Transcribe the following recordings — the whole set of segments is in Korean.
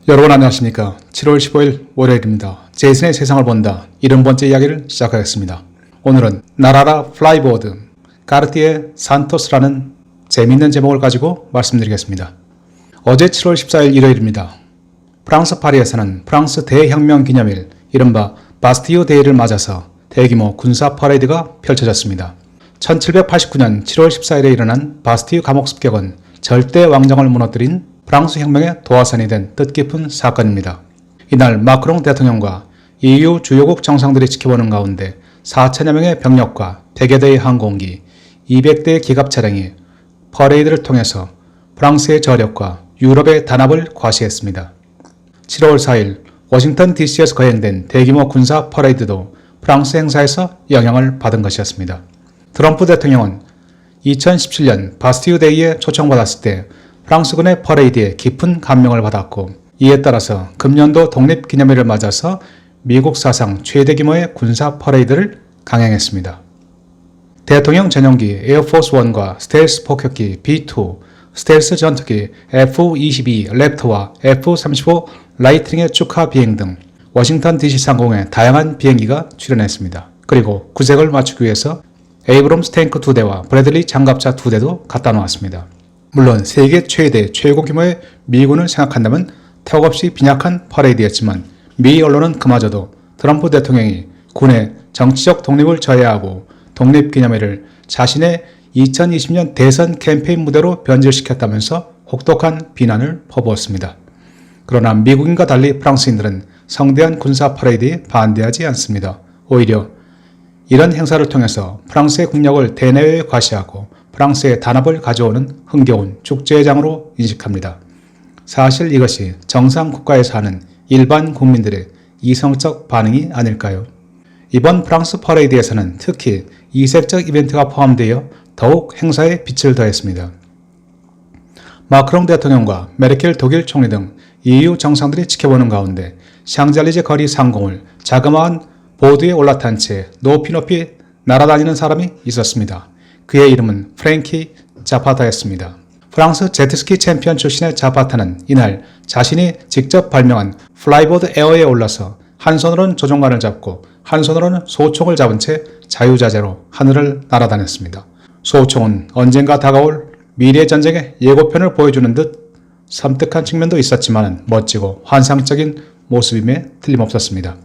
여러분 안녕하십니까. 7월 15일 월요일입니다. 제이슨의 세상을 본다 70번째 이야기를 시작하겠습니다. 오늘은 나라라 플라이보드 까르띠에 산토스라는 재미있는 제목을 가지고 말씀드리겠습니다. 어제 7월 14일 일요일입니다. 프랑스 파리에서는 프랑스 대혁명 기념일 이른바 바스티유 데이를 맞아서 대규모 군사 퍼레이드가 펼쳐졌습니다. 1789년 7월 14일에 일어난 바스티유 감옥 습격은 절대 왕정을 무너뜨린 프랑스 혁명의 도화선이 된 뜻깊은 사건입니다. 이날 마크롱 대통령과 EU 주요국 정상들이 지켜보는 가운데 4천여 명의 병력과 100여 대의 항공기, 200대의 기갑 차량이 퍼레이드를 통해서 프랑스의 저력과 유럽의 단합을 과시했습니다. 7월 4일 워싱턴 DC에서 거행된 대규모 군사 퍼레이드도 프랑스 행사에서 영향을 받은 것이었습니다. 트럼프 대통령은 2017년 바스티유 데이에 초청받았을 때 프랑스군의 퍼레이드에 깊은 감명을 받았고 이에 따라서 금년도 독립기념일을 맞아서 미국 사상 최대 규모의 군사 퍼레이드를 강행했습니다. 대통령 전용기 에어포스1과 스텔스 폭격기 B2, 스텔스 전투기 F-22 랩터와 F-35 라이트닝의 축하 비행 등 워싱턴 DC 상공에 다양한 비행기가 출현했습니다. 그리고 구색을 맞추기 위해서 에이브럼스 탱크 2대와 브래들리 장갑차 2대도 갖다 놓았습니다. 물론 세계 최대 최고 규모의 미군을 생각한다면 턱없이 빈약한 퍼레이드였지만 미 언론은 그마저도 트럼프 대통령이 군의 정치적 독립을 저해하고 독립기념일을 자신의 2020년 대선 캠페인 무대로 변질시켰다면서 혹독한 비난을 퍼부었습니다. 그러나 미국인과 달리 프랑스인들은 성대한 군사 퍼레이드에 반대하지 않습니다. 오히려 이런 행사를 통해서 프랑스의 국력을 대내외에 과시하고 프랑스의 단합을 가져오는 흥겨운 축제장으로 인식합니다. 사실 이것이 정상 국가에서 하는 일반 국민들의 이성적 반응이 아닐까요? 이번 프랑스 퍼레이드에서는 특히 이색적 이벤트가 포함되어 더욱 행사에 빛을 더했습니다. 마크롱 대통령과 메르켈 독일 총리 등 EU 정상들이 지켜보는 가운데 샹젤리제 거리 상공을 자그마한 보드에 올라탄 채 높이 날아다니는 사람이 있었습니다. 그의 이름은 프랭키 자파타였습니다. 프랑스 제트스키 챔피언 출신의 자파타는 이날 자신이 직접 발명한 플라이보드 에어에 올라서 한 손으로는 조종관을 잡고 한 손으로는 소총을 잡은 채 자유자재로 하늘을 날아다녔습니다. 소총은 언젠가 다가올 미래 전쟁의 예고편을 보여주는 듯 섬뜩한 측면도 있었지만 멋지고 환상적인 모습임에 틀림없었습니다.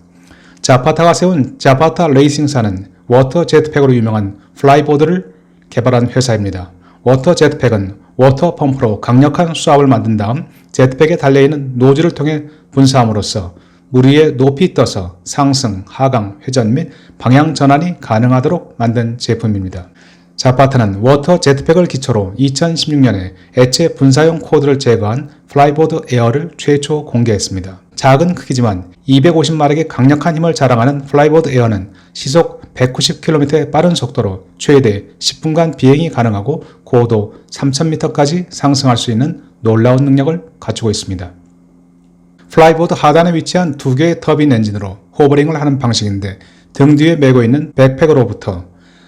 자파타가 세운 자파타 레이싱사는 워터 제트팩으로 유명한 플라이보드를 개발한 회사입니다. 워터 제트팩은 워터 펌프로 강력한 수압을 만든 다음 제트팩에 달려있는 노즐을 통해 분사함으로써 물 위에 높이 떠서 상승, 하강, 회전 및 방향 전환이 가능하도록 만든 제품입니다. 자파타는 워터 제트팩을 기초로 2016년에 액체 분사용 코드를 제거한 플라이보드 에어를 최초 공개했습니다. 작은 크기지만 250마력의 강력한 힘을 자랑하는 플라이보드 에어는 시속 190km의 빠른 속도로 최대 10분간 비행이 가능하고 고도 3000m까지 상승할 수 있는 놀라운 능력을 갖추고 있습니다. 플라이보드 하단에 위치한 두 개의 터빈 엔진으로 호버링을 하는 방식인데 등 뒤에 메고 있는 백팩으로부터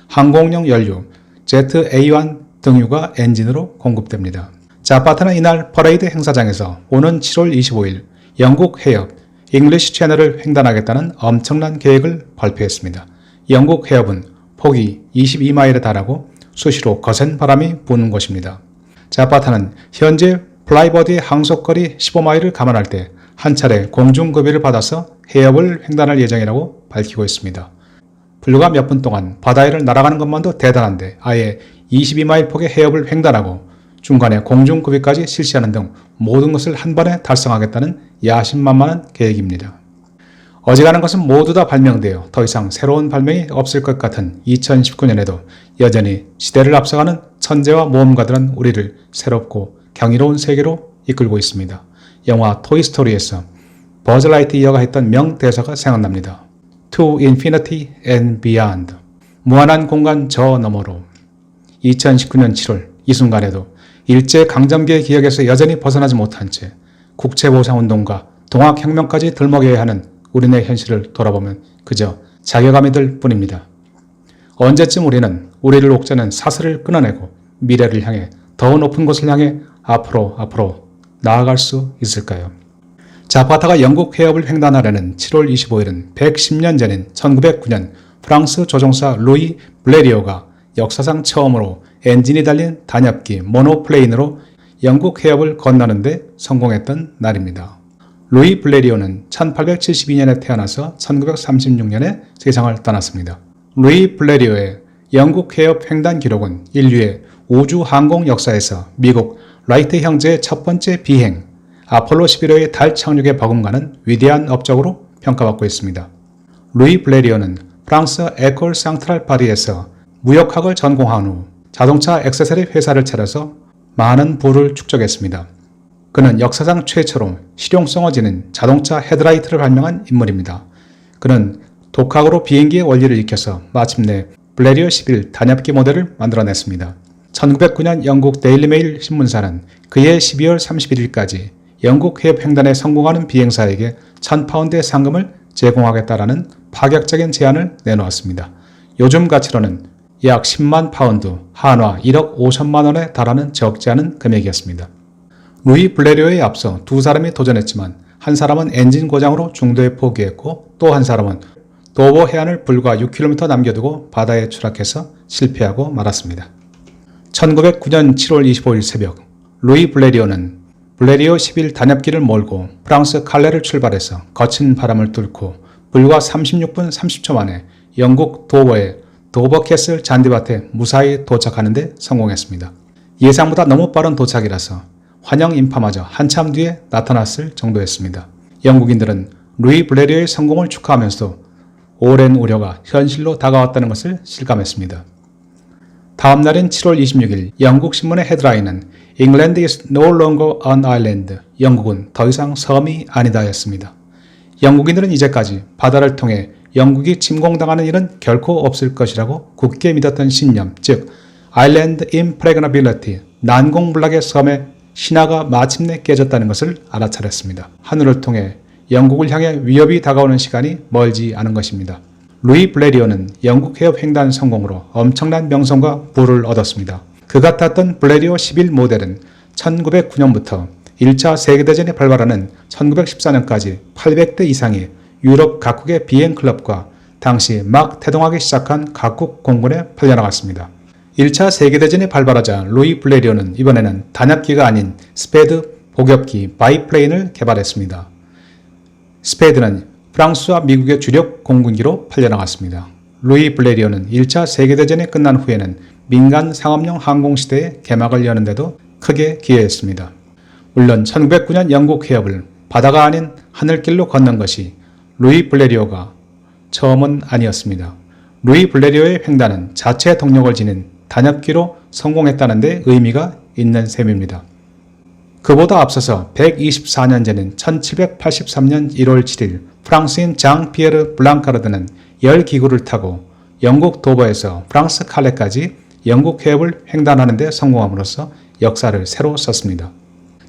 항공용 연료, 제트 A1 등유가 엔진으로 공급됩니다. 자파타는 이날 퍼레이드 행사장에서 오는 7월 25일 영국 해협 잉글리시 채널을 횡단하겠다는 엄청난 계획을 발표했습니다. 영국 해협은 폭이 22마일에 달하고 수시로 거센 바람이 부는 곳입니다. 자파타는 현재 플라이보드의 항속거리 15마일을 감안할 때 한 차례 공중급유를 받아서 해협을 횡단할 예정이라고 밝히고 있습니다. 불과 몇 분 동안 바다 위를 날아가는 것만도 대단한데 아예 22마일 폭의 해협을 횡단하고 중간에 공중급유까지 실시하는 등 모든 것을 한 번에 달성하겠다는 야심만만한 계획입니다. 어지간한 것은 모두 다 발명되어 더 이상 새로운 발명이 없을 것 같은 2019년에도 여전히 시대를 앞서가는 천재와 모험가들은 우리를 새롭고 경이로운 세계로 이끌고 있습니다. 영화 토이스토리에서 버즈 라이트이어가 했던 명대사가 생각납니다. To infinity and beyond. 무한한 공간 저 너머로. 2019년 7월 이 순간에도 일제강점기의 기억에서 여전히 벗어나지 못한 채 국채보상운동과 동학혁명까지 들먹여야 하는 우리네 현실을 돌아보면 그저 자괴감이 들 뿐입니다. 언제쯤 우리는 우리를 옥죄는 사슬을 끊어내고 미래를 향해 더 높은 곳을 향해 앞으로 나아갈 수 있을까요? 자파타가 영국 해협을 횡단하려는 7월 25일은 110년 전인 1909년 프랑스 조종사 루이 블레리오가 역사상 처음으로 엔진이 달린 단엽기 모노플레인으로 영국 해협을 건너는데 성공했던 날입니다. 루이 블레리오는 1872년에 태어나서 1936년에 세상을 떠났습니다. 루이 블레리오의 영국 해협 횡단 기록은 인류의 우주 항공 역사에서 미국 라이트 형제의 첫 번째 비행, 아폴로 11호의 달 착륙에 버금가는 위대한 업적으로 평가받고 있습니다. 루이 블레리오는 프랑스 에콜 상트랄 파리에서 무역학을 전공한 후 자동차 액세서리 회사를 차려서 많은 부를 축적했습니다. 그는 역사상 최초로 실용성을 지닌 자동차 헤드라이트를 발명한 인물입니다. 그는 독학으로 비행기의 원리를 익혀서 마침내 블레리오 11 단엽기 모델을 만들어냈습니다. 1909년 영국 데일리메일 신문사는 그해 12월 31일까지 영국 해협 횡단에 성공하는 비행사에게 1000파운드의 상금을 제공하겠다라는 파격적인 제안을 내놓았습니다. 요즘 가치로는 약 10만 파운드, 한화 1억 5천만 원에 달하는 적지 않은 금액이었습니다. 루이 블레리오에 앞서 두 사람이 도전했지만 한 사람은 엔진 고장으로 중도에 포기했고 또 한 사람은 도보 해안을 불과 6km 남겨두고 바다에 추락해서 실패하고 말았습니다. 1909년 7월 25일 새벽 루이 블레리오는 블레리오 11 단엽기를 몰고 프랑스 칼레를 출발해서 거친 바람을 뚫고 불과 36분 30초 만에 영국 도버의 도버캐슬 잔디밭에 무사히 도착하는 데 성공했습니다. 예상보다 너무 빠른 도착이라서 환영 인파마저 한참 뒤에 나타났을 정도였습니다. 영국인들은 루이 블레리오의 성공을 축하하면서도 오랜 우려가 현실로 다가왔다는 것을 실감했습니다. 다음 날인 7월 26일 영국 신문의 헤드라인은 England is no longer an island. 영국은 더 이상 섬이 아니다였습니다. 영국인들은 이제까지 바다를 통해 영국이 침공당하는 일은 결코 없을 것이라고 굳게 믿었던 신념, 즉 Island Impregnability, 난공불락의 섬의 신화가 마침내 깨졌다는 것을 알아차렸습니다. 하늘을 통해 영국을 향해 위협이 다가오는 시간이 멀지 않은 것입니다. 루이 블레리오는 영국 해협 횡단 성공으로 엄청난 명성과 부를 얻었습니다. 그가 탔던 블레리오 11 모델은 1909년부터 1차 세계대전이 발발하는 1914년까지 800대 이상의 유럽 각국의 비행클럽과 당시 막 태동하기 시작한 각국 공군에 팔려나갔습니다. 1차 세계대전이 발발하자 루이 블레리오는 이번에는 단엽기가 아닌 스페드 복엽기 바이플레인을 개발했습니다. 스페드는 프랑스와 미국의 주력 공군기로 팔려나갔습니다. 루이 블레리오는 1차 세계대전이 끝난 후에는 민간 상업용 항공시대의 개막을 여는데도 크게 기여했습니다. 물론 1909년 영국 해협을 바다가 아닌 하늘길로 건넌 것이 루이 블레리오가 처음은 아니었습니다. 루이 블레리오의 횡단은 자체 동력을 지닌 단엽기로 성공했다는 데 의미가 있는 셈입니다. 그보다 앞서서 124년 전인 1783년 1월 7일 프랑스인 장 피에르 블랑카르드는 열 기구를 타고 영국 도버에서 프랑스 칼레까지 영국 해협을 횡단하는 데 성공함으로써 역사를 새로 썼습니다.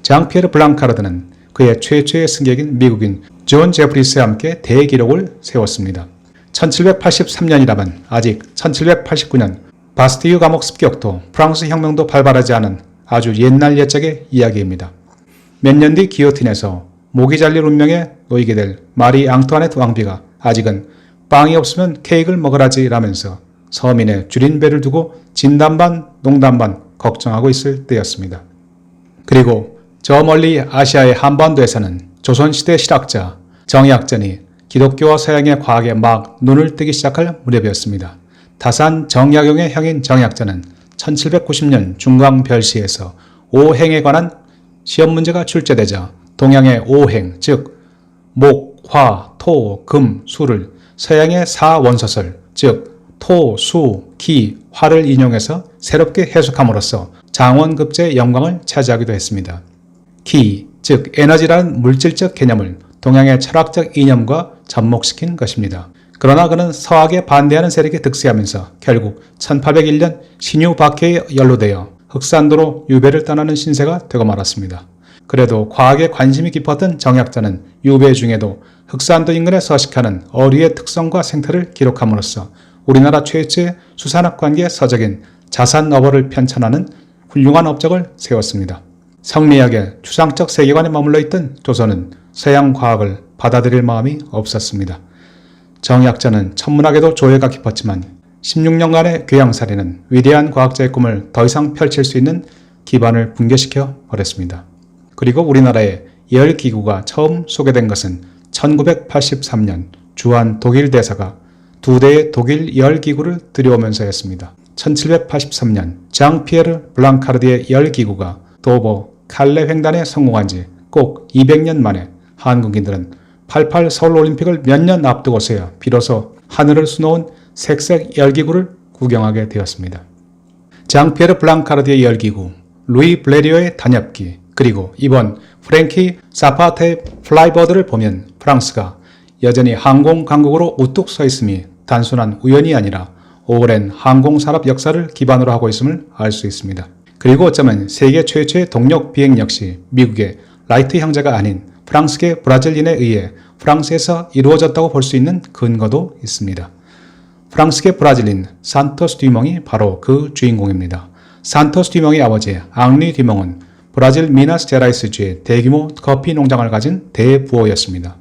장 피에르 블랑카르드는 그의 최초의 승객인 미국인 존 제프리스와 함께 대기록을 세웠습니다. 1783년이라면 아직 1789년 바스티유 감옥 습격도 프랑스 혁명도 발발하지 않은 아주 옛날 옛적의 이야기입니다. 몇 년 뒤 기요틴에서 목이 잘릴 운명에 놓이게 될 마리 앙투아네트 왕비가 아직은 빵이 없으면 케이크를 먹으라지 라면서 서민의 줄인 배를 두고 진담반 농담반 걱정하고 있을 때였습니다. 그리고 저 멀리 아시아의 한반도에서는 조선시대 실학자 정약전이 기독교와 서양의 과학에 막 눈을 뜨기 시작할 무렵이었습니다. 다산 정약용의 형인 정약전은 1790년 중광별시에서 오행에 관한 시험 문제가 출제되자 동양의 오행, 즉 목, 화, 토, 금, 수를 서양의 사원소설, 즉 토, 수, 기, 화를 인용해서 새롭게 해석함으로써 장원급제의 영광을 차지하기도 했습니다. 기, 즉 에너지라는 물질적 개념을 동양의 철학적 이념과 접목시킨 것입니다. 그러나 그는 서학에 반대하는 세력이 득세하면서 결국 1801년 신유 박해에 연루되어 흑산도로 유배를 떠나는 신세가 되고 말았습니다. 그래도 과학에 관심이 깊었던 정약전은 유배 중에도 흑산도 인근에 서식하는 어류의 특성과 생태를 기록함으로써 우리나라 최초의 수산업 관계 서적인 자산어벌을 편찬하는 훌륭한 업적을 세웠습니다. 성리학의 추상적 세계관에 머물러 있던 조선은 서양 과학을 받아들일 마음이 없었습니다. 정약자는 천문학에도 조예가 깊었지만 16년간의 귀양살이는 위대한 과학자의 꿈을 더 이상 펼칠 수 있는 기반을 붕괴시켜 버렸습니다. 그리고 우리나라의 열기구가 처음 소개된 것은 1983년 주한 독일 대사가 2대의 독일 열기구를 들여오면서였습니다. 1783년 장피에르 블랑카르디의 열기구가 도보 칼레 횡단에 성공한 지 꼭 200년 만에 한국인들은 88 서울올림픽을 몇 년 앞두고서야 비로소 하늘을 수놓은 색색 열기구를 구경하게 되었습니다. 장피에르 블랑카르디의 열기구, 루이 블레리오의 단엽기, 그리고 이번 프랭키 사파테의 플라이버드를 보면 프랑스가 여전히 항공 강국으로 우뚝 서 있음이 단순한 우연이 아니라 오랜 항공산업 역사를 기반으로 하고 있음을 알 수 있습니다. 그리고 어쩌면 세계 최초의 동력 비행 역시 미국의 라이트 형제가 아닌 프랑스계 브라질인에 의해 프랑스에서 이루어졌다고 볼 수 있는 근거도 있습니다. 프랑스계 브라질인 산토스 듀몽이 바로 그 주인공입니다. 산토스 듀몽의 아버지 앙리 듀몽은 브라질 미나스제라이스주의 대규모 커피 농장을 가진 대부호였습니다.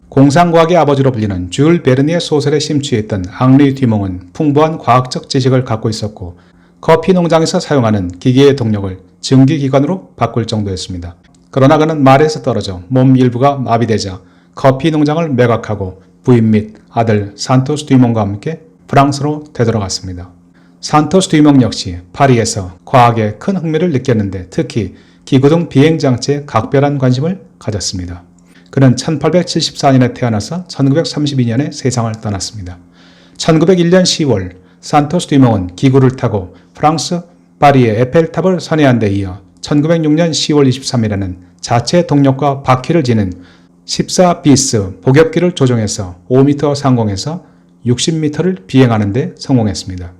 공상과학의 아버지로 불리는 줄 베르니의 소설에 심취했던 앙리 듀몽은 풍부한 과학적 지식을 갖고 있었고 커피 농장에서 사용하는 기계의 동력을 증기기관으로 바꿀 정도였습니다. 그러나 그는 말에서 떨어져 몸 일부가 마비되자 커피 농장을 매각하고 부인 및 아들 산토스 듀몽과 함께 프랑스로 되돌아갔습니다. 산토스 듀몽 역시 파리에서 과학에 큰 흥미를 느꼈는데 특히 기구 등 비행장치에 각별한 관심을 가졌습니다. 그는 1874년에 태어나서 1932년에 세상을 떠났습니다. 1901년 10월 산토스 듀몽은 기구를 타고 프랑스 파리의 에펠탑을 선회한 데 이어 1906년 10월 23일에는 자체 동력과 바퀴를 지닌 14비스 복엽기를 조종해서 5m 상공에서 60m를 비행하는 데 성공했습니다.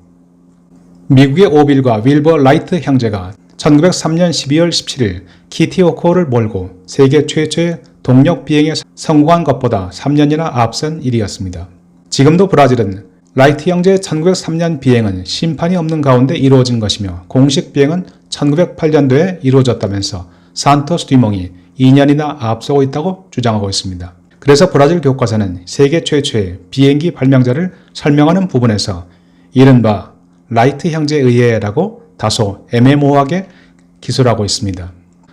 미국의 오빌과 윌버 라이트 형제가 1903년 12월 17일 키티 오코를 몰고 세계 최초의 동력 비행에 성공한 것보다 3년이나 앞선 일이었습니다. 지금도 브라질은 라이트 형제의 1903년 비행은 심판이 없는 가운데 이루어진 것이며 공식 비행은 1908년도에 이루어졌다면서 산토스 듀몽이 2년이나 앞서고 있다고 주장하고 있습니다. 그래서 브라질 교과서는 세계 최초의 비행기 발명자를 설명하는 부분에서 이른바 라이트 형제에 의해라고 다소 애매모호하게 기술하고 있습니다.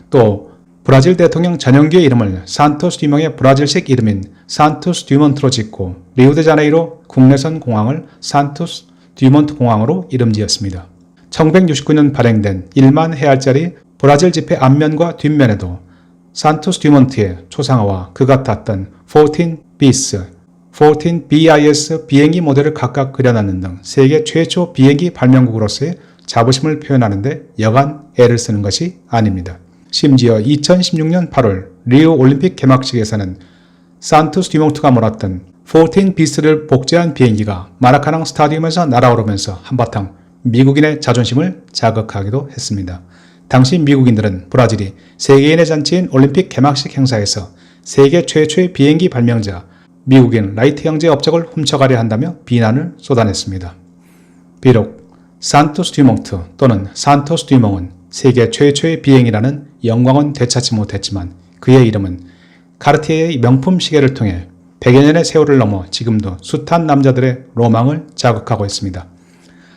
또 브라질 대통령 전용기의 이름을 산토스 듀몽의 브라질식 이름인 산토스 듀몬트로 짓고 리우데자네이로 국내선 공항을 산토스 듀몬트 공항으로 이름 지었습니다. 1969년 발행된 1만 해알짜리 브라질 지폐 앞면과 뒷면에도 산토스 듀몬트의 초상화와 그가 탔던 14BIS, 14BIS 비행기 모델을 각각 그려놨는 등 세계 최초 비행기 발명국으로서의 자부심을 표현하는 데 여간 애를 쓰는 것이 아닙니다. 심지어 2016년 8월 리우 올림픽 개막식에서는 산토스 듀몽트가 몰았던 14비스를 복제한 비행기가 마라카낭 스타디움에서 날아오르면서 한바탕 미국인의 자존심을 자극하기도 했습니다. 당시 미국인들은 브라질이 세계인의 잔치인 올림픽 개막식 행사에서 세계 최초의 비행기 발명자 미국인 라이트 형제의 업적을 훔쳐가려 한다며 비난을 쏟아냈습니다. 비록 산토스 듀몽트 또는 산토스 듀몽은 세계 최초의 비행이라는 영광은 되찾지 못했지만 그의 이름은 카르티에의 명품 시계를 통해 100여 년의 세월을 넘어 지금도 숱한 남자들의 로망을 자극하고 있습니다.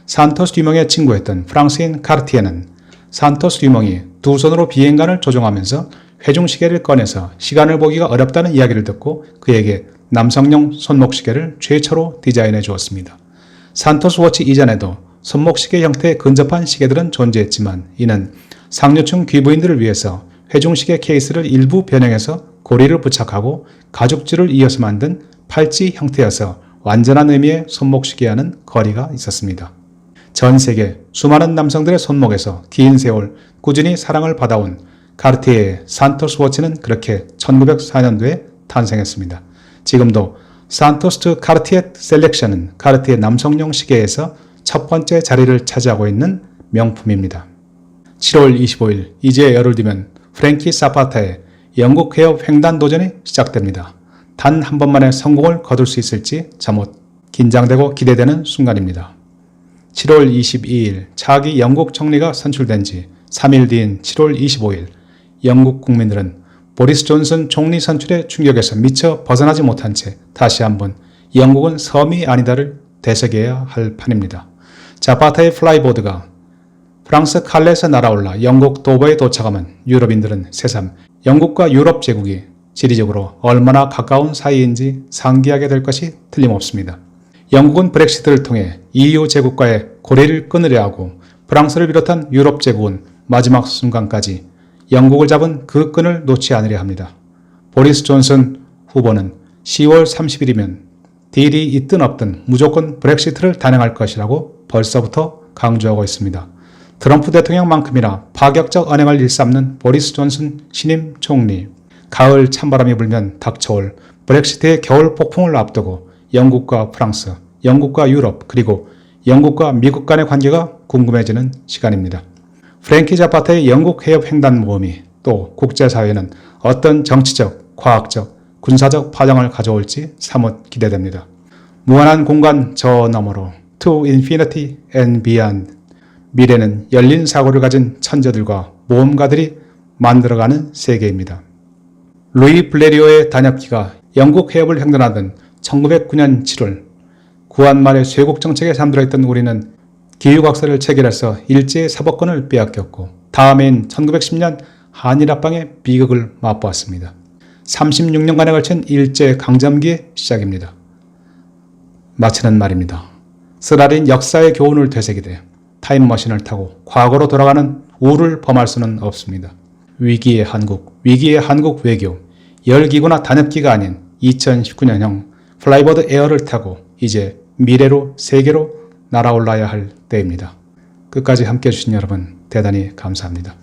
산토스 듀몽의 친구였던 프랑스인 카르티에는 산토스 듀몽이 두 손으로 비행관을 조종하면서 회중시계를 꺼내서 시간을 보기가 어렵다는 이야기를 듣고 그에게 남성용 손목시계를 최초로 디자인해 주었습니다. 산토스 워치 이전에도 손목시계 형태의 근접한 시계들은 존재했지만 이는 상류층 귀부인들을 위해서 회중시계 케이스를 일부 변형해서 고리를 부착하고 가죽줄을 이어서 만든 팔찌 형태여서 완전한 의미의 손목시계와는 거리가 있었습니다. 전 세계 수많은 남성들의 손목에서 긴 세월 꾸준히 사랑을 받아온 카르티에의 산토스 워치는 그렇게 1904년도에 탄생했습니다. 지금도 산토스 카르티에 셀렉션은 카르티에 남성용 시계에서 첫 번째 자리를 차지하고 있는 명품입니다. 7월 25일 이제 열흘 뒤면 프랭키 사파타의 영국 해협 횡단 도전이 시작됩니다. 단 한 번만에 성공을 거둘 수 있을지 잠옷 긴장되고 기대되는 순간입니다. 7월 22일 차기 영국 총리가 선출된 지 3일 뒤인 7월 25일 영국 국민들은 보리스 존슨 총리 선출의 충격에서 미처 벗어나지 못한 채 다시 한번 영국은 섬이 아니다를 되새겨야 할 판입니다. 자파타의 플라이보드가 프랑스 칼레에서 날아올라 영국 도버에 도착하면 유럽인들은 새삼 영국과 유럽 제국이 지리적으로 얼마나 가까운 사이인지 상기하게 될 것이 틀림없습니다. 영국은 브렉시트를 통해 EU 제국과의 고리를 끊으려 하고 프랑스를 비롯한 유럽 제국은 마지막 순간까지 영국을 잡은 그 끈을 놓지 않으려 합니다. 보리스 존슨 후보는 10월 30일이면 딜이 있든 없든 무조건 브렉시트를 단행할 것이라고 벌써부터 강조하고 있습니다. 트럼프 대통령만큼이나 파격적 언행을 일삼는 보리스 존슨 신임 총리. 가을 찬바람이 불면 닥쳐올 브렉시트의 겨울 폭풍을 앞두고 영국과 프랑스, 영국과 유럽, 그리고 영국과 미국 간의 관계가 궁금해지는 시간입니다. 프랭키 자파타의 영국 해협 횡단 모험이 또 국제사회는 어떤 정치적, 과학적, 군사적 파장을 가져올지 사뭇 기대됩니다. 무한한 공간 저 너머로 To Infinity and Beyond. 미래는 열린 사고를 가진 천재들과 모험가들이 만들어가는 세계입니다. 루이 블레리오의 단협기가 영국 해협을 횡단하던 1909년 7월 구한 말의 쇄국 정책에 잠들어있던 우리는 기후각서를 체결해서 일제의 사법권을 빼앗겼고 다음해인 1910년 한일합방의 비극을 맛보았습니다. 36년간에 걸친 일제 강점기의 시작입니다. 마치는 말입니다. 쓰라린 역사의 교훈을 되새기되 타임머신을 타고 과거로 돌아가는 우를 범할 수는 없습니다. 위기의 한국 외교, 열기구나 단협기가 아닌 2019년형 플라이보드 에어를 타고 이제 미래로 세계로 날아올라야 할 때입니다. 끝까지 함께해 주신 여러분 대단히 감사합니다.